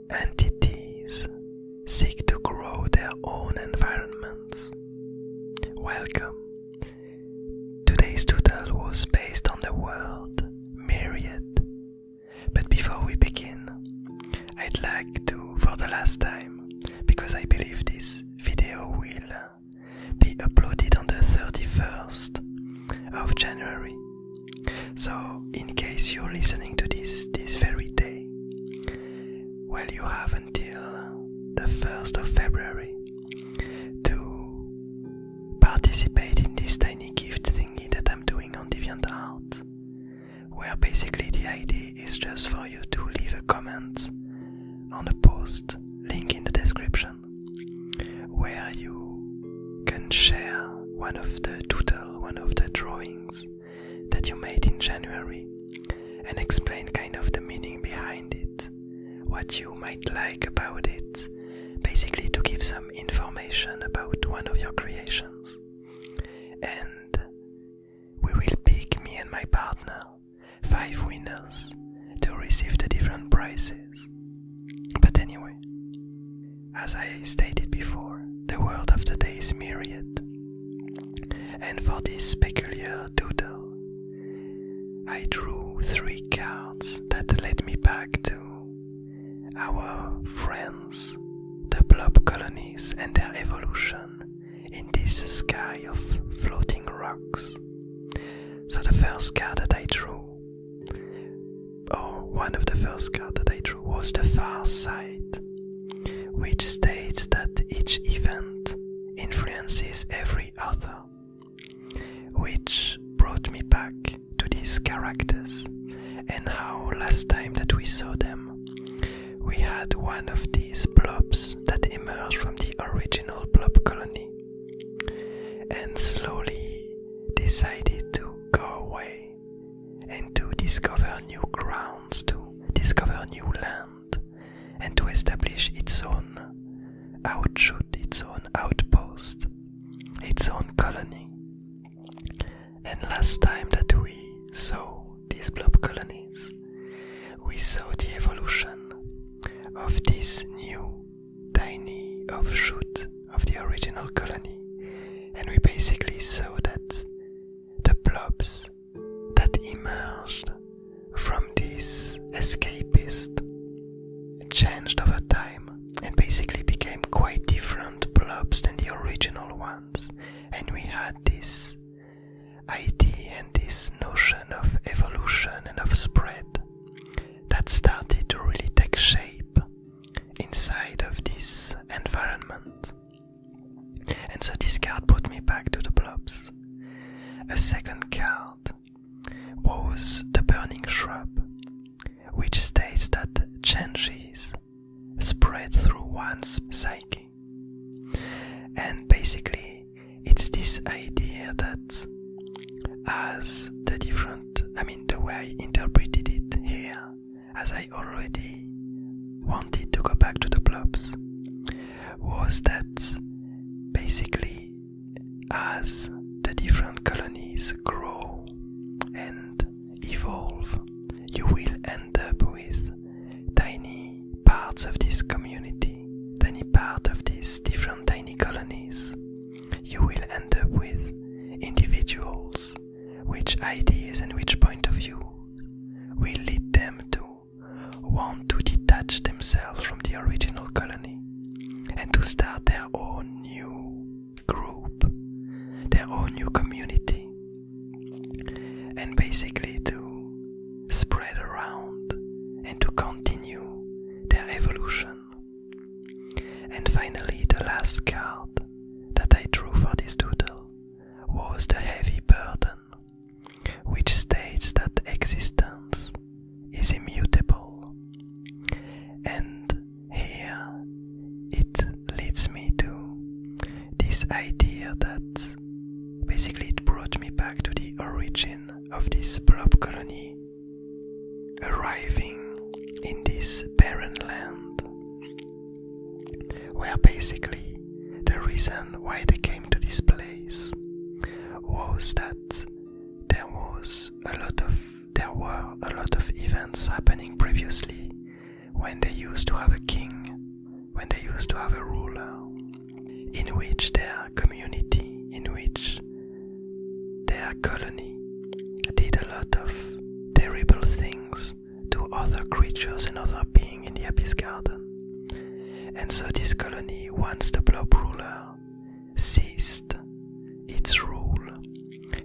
entities seek to grow their own environments. Welcome. Today's doodle was based on the word myriad. But before we begin, I'd like to, for the last time, because I believe this video will be uploaded on the 31st of January. So, in case you're listening to this very day, well, you have until the 1st of February to participate in this tiny gift thingy that I'm doing on DeviantArt, where basically the idea is just for you to leave a comment on a post, link in the description, where you can share one of the drawings that you made in January and explain kind of the meaning behind it, what you might like about it, basically to give some information about one of your creations. And we will pick, me and my partner, 5 winners to receive the different prizes. But anyway, as I stated before, the word of the day is myriad. And for this peculiar doodle, I drew 3 cards that led me back to our friends, the blob colonies, and their evolution in this sky of floating rocks. So the first card that I drew, or one of the first cards that I drew, was the far side, which states that each event influences every other, which brought me back to these characters and how last time that we saw them, we had one of these blobs that emerged from the original blob colony and slowly decided to go away and to discover new grounds, to discover new land, and to establish its own outshoot, its own outpost, its own colony. And last time that we saw these blob colonies, we saw the evolution of this new tiny offshoot of the original colony, and we basically saw that the blobs that emerged from this escapist changed over time and basically became quite different blobs than the original ones, and we had this idea and this notion of evolution and of spread that started to really take shape inside of this environment. And so this card brought me back to the blobs. A second card was the burning shrub, which states that changes spread through one's psyche. And basically it's this idea that as the way I interpreted it here, as I already wanted to go back to the blobs, was that basically as the different colonies grow and evolve, you will end up with tiny parts of this community, tiny part of these different tiny colonies. You will end up with individuals, which ideas and which point of view will lead them to want to detach themselves from the original colony and to start their own new group, their own new community, and basically to spread around and to continue their evolution. And finally, the last card that I drew for this doodle was the heavy burden, which states that existence is immutable. And here it leads me to this idea that basically it brought me back to the origin of this blob colony arriving in this barren land, where basically the reason why they came to this place was that there were a lot of events happening previously when they used to have a king, when they used to have a ruler, in which their community, in which their colony did a lot of terrible things to other creatures and other beings in the Abyss Garden. And so this colony, once the blob ruler ceased its rule,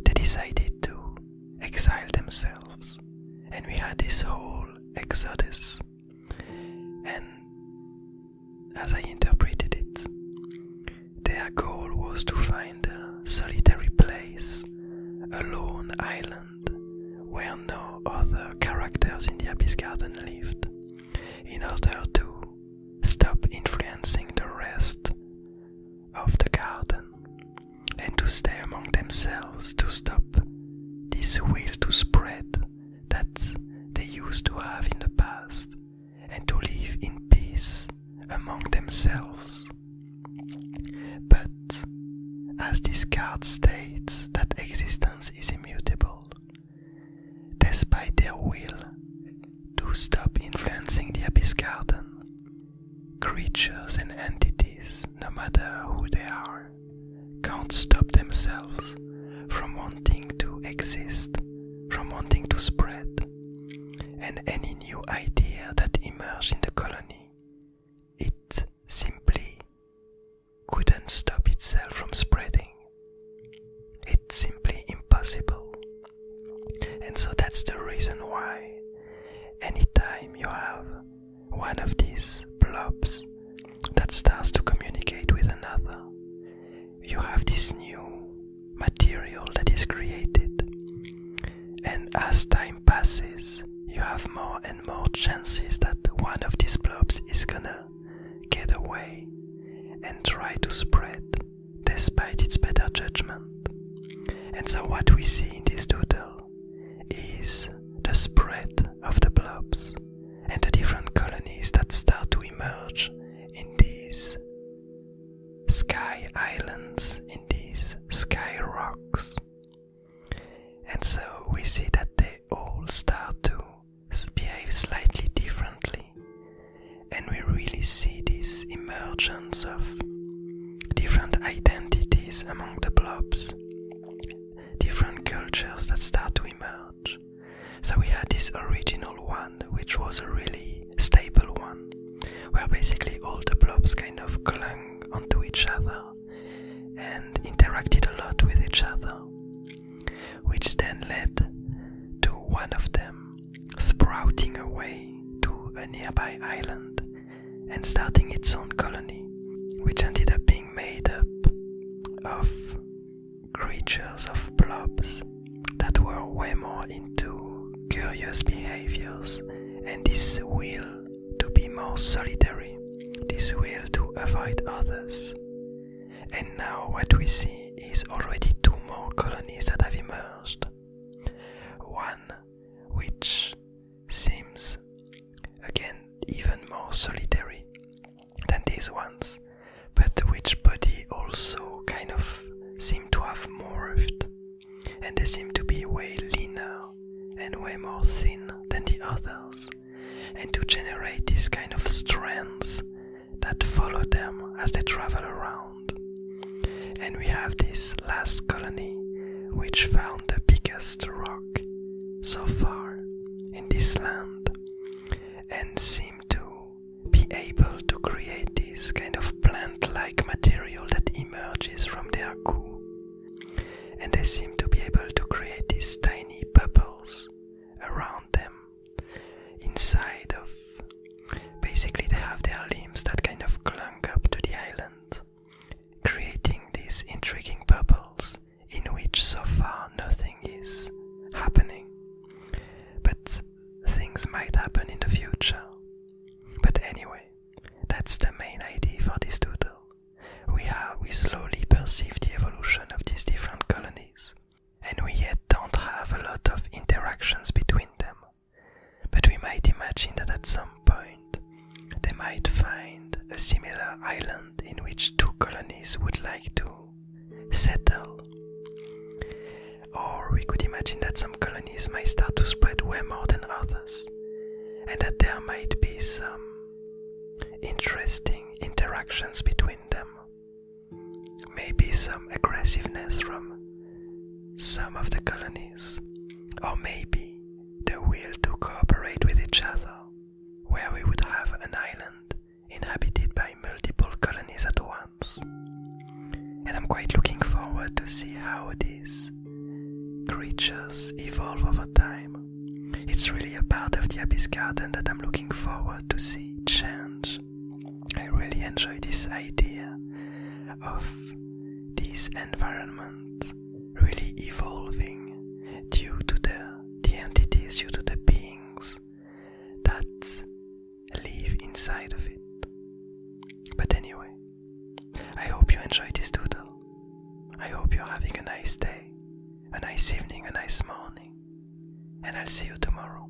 they decided to exile themselves. And we had this whole exodus. And as I interpreted it, their goal was to find a solitary place, a lone island, where no other characters in the Abyss Garden lived, in order to stop influencing the rest of the garden, and to stay among themselves, to stop this will to spread that they used to have in the past, and to live in peace among themselves. But as this card states that existence is immutable, despite their will to stop influencing the Abyss Garden, creatures and entities, no matter who they are, can't stop themselves from wanting to exist, from wanting to spread. And any new idea that emerged in the colony, it simply couldn't stop itself from spreading. It's simply impossible. And so that's the reason why anytime you have one of these blobs that starts to communicate with another, you have this new material that is created. And as time passes, you have more and more chances that one of these blobs is gonna get away and try to spread despite its better judgment. And so what we see in this doodle is the spread of the blobs and the different colonies that start to emerge in these sky islands, in these sky rocks. And so we see that they all start to behave slightly differently, and we really see this emergence of different identities among the blobs, different cultures that start to emerge. So we had this original one, which was a really stable one, where basically all the blobs kind of clung onto each other and interacted a lot with each other, which then led to one of them sprouting away to a nearby island and starting its own colony, which ended up being made up of creatures, of blobs that were way more into curious behaviors and this will to be more solitary, this will to avoid others. And now what we see is already two more colonies that have emerged. One which seems, again, even more solitary than these ones, but which body also kind of seem to have morphed, and they seem to be way leaner and way more thin than the others, and to generate these kind of strands that follow them as they travel around. And we have this last colony which found the biggest rock so far in this land and seem to be able to create this kind of plant-like material that emerges from their goo. And they seem to be able to create these tiny bubbles around them inside of, basically they have their limbs that kind of clung up to the island, creating these intriguing bubbles in which so far nothing is happening, but things might happen in the future. But anyway, that's the main idea for this doodle. We slowly perceive the evolution of these different colonies, and we yet don't have a lot of interactions between them. But we might imagine that at some point they might find a similar island in which two colonies would like to settle. Or we could imagine that some colonies might start to spread way more than others, and that there might be some interesting interactions between them. Maybe some aggressiveness from some of the colonies, or maybe the will to cooperate with each other, where we would have an island inhabited by multiple colonies at once. And I'm quite looking forward to see how these creatures evolve over time. It's really a part of the Abyss Garden that I'm looking forward to see change. I really enjoy this idea of this environment really evolving due to the entities, due to the beings that live inside of it. But anyway, I hope you enjoyed this doodle. I hope you're having a nice day, a nice evening, a nice morning, and I'll see you tomorrow.